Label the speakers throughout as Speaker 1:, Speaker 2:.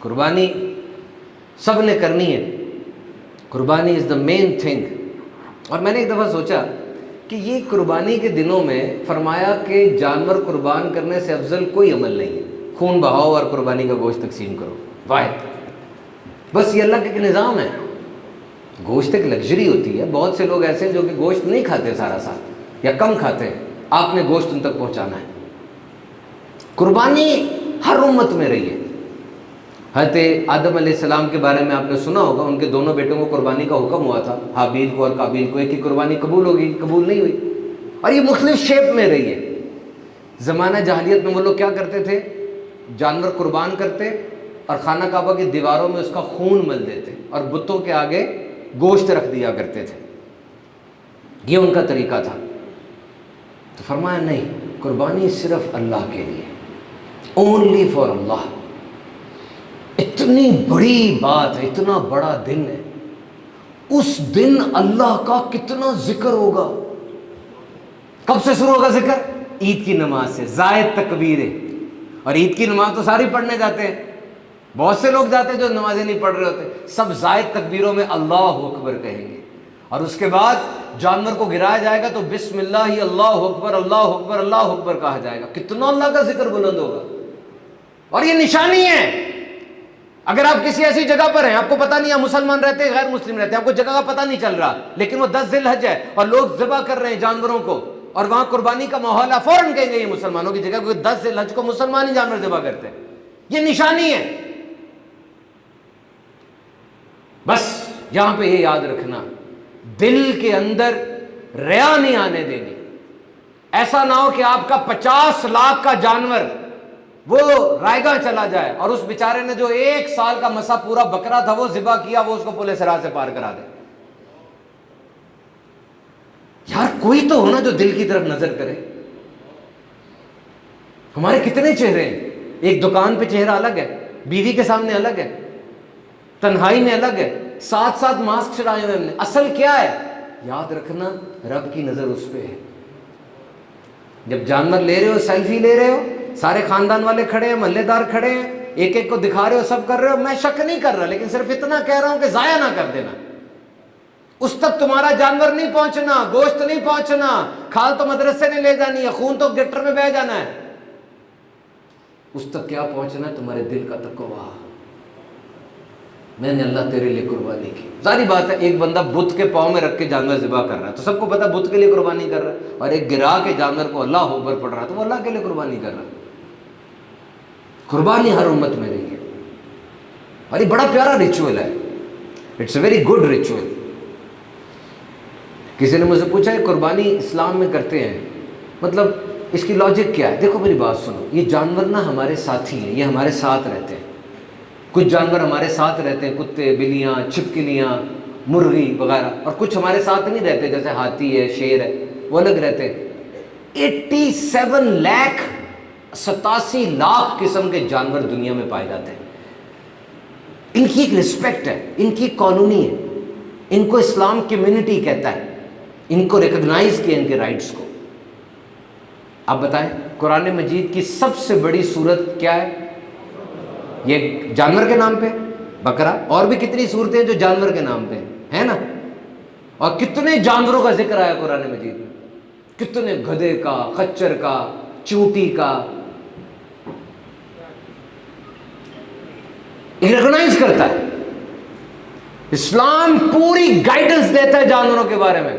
Speaker 1: قربانی سب نے کرنی ہے، قربانی از دا مین تھنگ۔ اور میں نے ایک دفعہ سوچا کہ یہ قربانی کے دنوں میں فرمایا کہ جانور قربان کرنے سے افضل کوئی عمل نہیں ہے، خون بہاؤ اور قربانی کا گوشت تقسیم کرو، واحد، بس یہ اللہ کا ایک نظام ہے۔ گوشت ایک لگژری ہوتی ہے، بہت سے لوگ ایسے ہیں جو کہ گوشت نہیں کھاتے سارا سال یا کم کھاتے ہیں، آپ نے گوشت ان تک پہنچانا ہے۔ قربانی ہر امت میں رہی ہے۔ حضرت آدم علیہ السلام کے بارے میں آپ نے سنا ہوگا، ان کے دونوں بیٹوں کو قربانی کا حکم ہوا تھا، حابیل کو اور قابیل کو۔ ایک کی قربانی قبول ہوگی، قبول نہیں ہوئی، اور یہ مختلف شیپ میں رہی ہے۔ زمانہ جاہلیت میں وہ لوگ کیا کرتے تھے، جانور قربان کرتے اور خانہ کعبہ کی دیواروں میں اس کا خون مل دیتے اور بتوں کے آگے گوشت رکھ دیا کرتے تھے، یہ ان کا طریقہ تھا۔ تو فرمایا نہیں، قربانی صرف اللہ کے لیے، اونلی فار اللہ۔ اتنی بڑی بات ہے، اتنا بڑا دن ہے، اس دن اللہ کا کتنا ذکر ہوگا۔ کب سے شروع ہوگا ذکر؟ عید کی نماز سے، زائد تکبیریں۔ اور عید کی نماز تو ساری پڑھنے جاتے ہیں، بہت سے لوگ جاتے ہیں جو نمازیں نہیں پڑھ رہے ہوتے، سب زائد تکبیروں میں اللہ اکبر کہیں گے، اور اس کے بعد جانور کو گرایا جائے گا تو بسم اللہ اللہ اکبر اللہ اکبر اللہ اکبر کہا جائے گا۔ کتنا اللہ کا ذکر بلند ہوگا، اور یہ نشانی ہے۔ اگر آپ کسی ایسی جگہ پر ہیں، آپ کو پتہ نہیں آپ مسلمان رہتے ہیں غیر مسلم رہتے ہیں، آپ کو جگہ کا پتہ نہیں چل رہا، لیکن وہ 10 ذی الحج ہے اور لوگ ذبح کر رہے ہیں جانوروں کو، اور وہاں قربانی کا ماحول ہے، فوراً کہیں گے یہ مسلمانوں کی جگہ، کیونکہ 10 ذی الحج کو مسلمان ہی جانور ذبح کرتے ہیں۔ یہ نشانی ہے۔ بس یہاں پہ یہ یاد رکھنا، دل کے اندر ریا نہیں آنے دینی۔ ایسا نہ ہو کہ آپ کا 50 لاکھ کا جانور وہ رائے گاہ چلا جائے اور اس بیچارے نے جو 1 سال کا مسا پورا بکرا تھا وہ ذبح کیا، وہ اس کو پل صراط سے پار کرا دے۔ یار کوئی تو ہونا جو دل کی طرف نظر کرے۔ ہمارے کتنے چہرے ہیں، ایک دکان پہ چہرہ الگ ہے، بیوی کے سامنے الگ ہے، تنہائی میں الگ ہے، ساتھ ساتھ ماسک چڑھائے ہوئے ہم نے۔ اصل کیا ہے؟ یاد رکھنا رب کی نظر اس پہ ہے۔ جب جانور لے رہے ہو، سیلفی لے رہے ہو، سارے خاندان والے کھڑے ہیں، محلے دار کھڑے ہیں، ایک ایک کو دکھا رہے ہو، سب کر رہے ہو، میں شک نہیں کر رہا، لیکن صرف اتنا کہہ رہا ہوں کہ ضائع نہ کر دینا۔ اس تک تمہارا جانور نہیں پہنچنا، گوشت نہیں پہنچنا، کھال تو مدرسے نے لے جانی ہے، خون تو گٹر میں بہہ جانا ہے۔ اس تک کیا پہنچنا ہے؟ تمہارے دل کا تقویٰ۔ میں نے اللہ تیرے لیے قربانی کی۔ ظاہری بات ہے ایک بندہ بت کے پاؤں میں رکھ کے جانور ذبح کر رہا ہے تو سب کو پتا بت کے لیے قربانی کر رہا ہے، اور ایک گرا کے جانور کو اللہ اکبر پڑھ رہا ہے تو وہ اللہ کے لیے قربانی کر رہا ہے۔ قربانی ہر امت میں رہی ہے، اور یہ بڑا پیارا ریچول ہے، it's a very good ritual. کسی نے مجھ سے پوچھا ہے قربانی اسلام میں کرتے ہیں، مطلب اس کی لاجک کیا ہے؟ دیکھو میری بات سنو، یہ جانور نا ہمارے ساتھی ہیں، یہ ہمارے ساتھ رہتے ہیں۔ کچھ جانور ہمارے ساتھ رہتے ہیں، کتے، بلیاں، چھپکلیاں، مرغی وغیرہ، اور کچھ ہمارے ساتھ نہیں رہتے، جیسے ہاتھی ہے، شیر ہے، وہ الگ رہتے ہیں۔ 87 لاکھ قسم کے جانور دنیا میں پائے جاتے ہیں۔ ان کی ایک رسپیکٹ ہے، ان کی کالونی ہے، ان کو اسلام کمیونٹی کہتا ہے، ان کو ریکگنائز کیا، ان کے رائٹس کو۔ آپ بتائیں قرآن مجید کی سب سے بڑی سورت کیا ہے؟ یہ جانور کے نام پہ بکرا، اور بھی کتنی صورتیں جو جانور کے نام پہ ہیں نا، اور کتنے جانوروں کا ذکر آیا قرآن مجید میں، کتنے گدھے کا، خچر کا، چونٹی کا، ریکگنائز کرتا ہے۔ اسلام پوری گائیڈنس دیتا ہے جانوروں کے بارے میں۔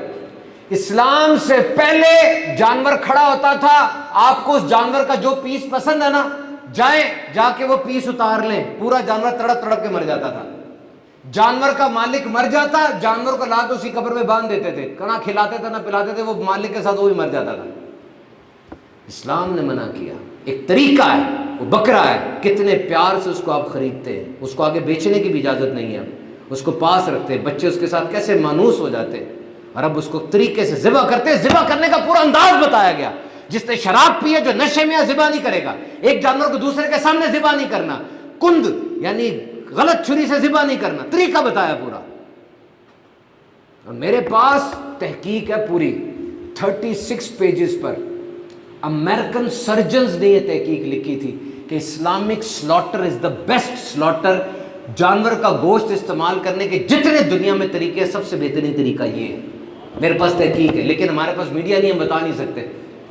Speaker 1: اسلام سے پہلے جانور کھڑا ہوتا تھا، آپ کو اس جانور کا جو پیس پسند ہے نا، جائیں جا کے وہ پیس اتار لیں، پورا جانور تڑپ تڑپ کے مر جاتا تھا۔ جانور کا مالک مر جاتا، جانور کو لا کے اسی قبر میں باندھ دیتے تھے، نہ کھلاتے تھے نہ پلاتے تھے، وہ مالک کے ساتھ وہ بھی مر جاتا تھا۔ اسلام نے منع کیا، ایک طریقہ ہے، وہ بکرا ہے، کتنے پیار سے اس کو آپ خریدتے ہیں، اس کو آگے بیچنے کی بھی اجازت نہیں ہے، اس کو پاس رکھتے ہیں، بچے اس کے ساتھ کیسے مانوس ہو جاتے ہیں، اور اب اس کو طریقے سے ذبح کرتے ہیں۔ ذبح کرنے کا پورا انداز بتایا گیا، جس نے شراب پی ہے، جو نشے میں ذبح نہیں کرے گا، ایک جانور کو دوسرے کے سامنے ذبح نہیں کرنا، کند یعنی غلط چھری سے ذبح نہیں کرنا، طریقہ بتایا پورا۔ اور میرے پاس تحقیق ہے پوری 36 پیجز پر، امریکن سرجنز نے یہ تحقیق لکھی تھی کہ Islamic slaughter is the best slaughter. جانور کا گوشت استعمال کرنے کے جتنے دنیا میں طریقے ہیں، سب سے بہترین طریقہ یہ ہے. میرے پاس تحقیق ہے، لیکن ہمارے پاس میڈیا نہیں، ہم بتا نہیں سکتے.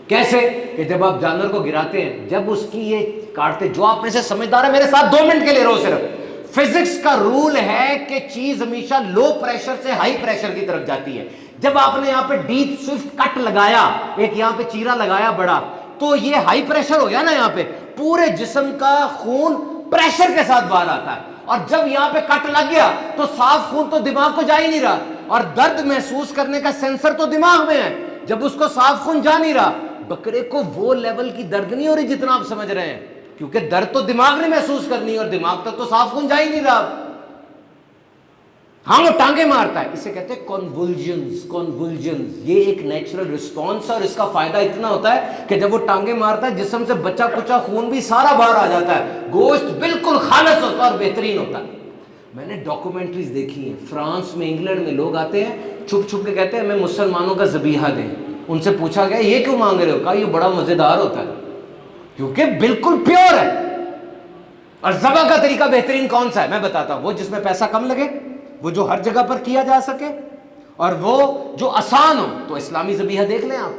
Speaker 1: کیسے؟ کہ جب آپ جانور کو گراتے ہیں، جب اس کی یہ کاٹتے، جو آپ میں سے سمجھدار ہے میرے ساتھ 2 منٹ کے لے رہو صرف. فزکس کا رول ہے کہ چیز ہمیشہ لو پریشر سے ہائی پریشر کی طرف جاتی ہے. جب آپ نے یہاں پہ ڈیپ سوئفٹ کٹ لگایا، ایک یہاں پہ چیرا لگایا بڑا، تو یہ ہائی پریشر ہو گیا نا، یہاں پہ پورے جسم کا خون پریشر کے ساتھ باہر آتا ہے. اور جب یہاں پہ کٹ لگ گیا تو صاف خون تو دماغ کو جا ہی نہیں رہا، اور درد محسوس کرنے کا سینسر تو دماغ میں ہے. جب اس کو صاف خون جا نہیں رہا، بکرے کو وہ لیول کی درد نہیں ہو رہی جتنا آپ سمجھ رہے ہیں، کیونکہ درد تو دماغ نے محسوس کرنی ہے، اور دماغ تک تو صاف خون جا ہی نہیں رہا. ہاں وہ ٹانگے مارتا ہے، اسے کہتے ہیں کنولجنز. کنولجنز یہ ایک نیچرل رسپانس ہے، اور اس کا فائدہ اتنا ہوتا ہے کہ جب وہ ٹانگے مارتا ہے جسم سے بچا کچا خون بھی سارا باہر آ جاتا ہے، گوشت بالکل خالص ہوتا ہے اور بہترین ہوتا ہے. میں نے ڈاکومنٹریز دیکھی ہیں، فرانس میں، انگلینڈ میں لوگ آتے ہیں چھپ چھپ کے کہتے ہیں ہمیں مسلمانوں کا ذبیحہ دیں. ان سے پوچھا گیا یہ کیوں مانگ رہے ہو؟ کہا یہ بڑا مزیدار ہوتا ہے کیونکہ بالکل پیور ہے. اور ذبح کا طریقہ بہترین کون سا ہے؟ میں بتاتا ہوں. وہ جس میں پیسہ کم لگے، وہ جو ہر جگہ پر کیا جا سکے، اور وہ جو آسان ہو. تو اسلامی ذبیحہ دیکھ لیں آپ.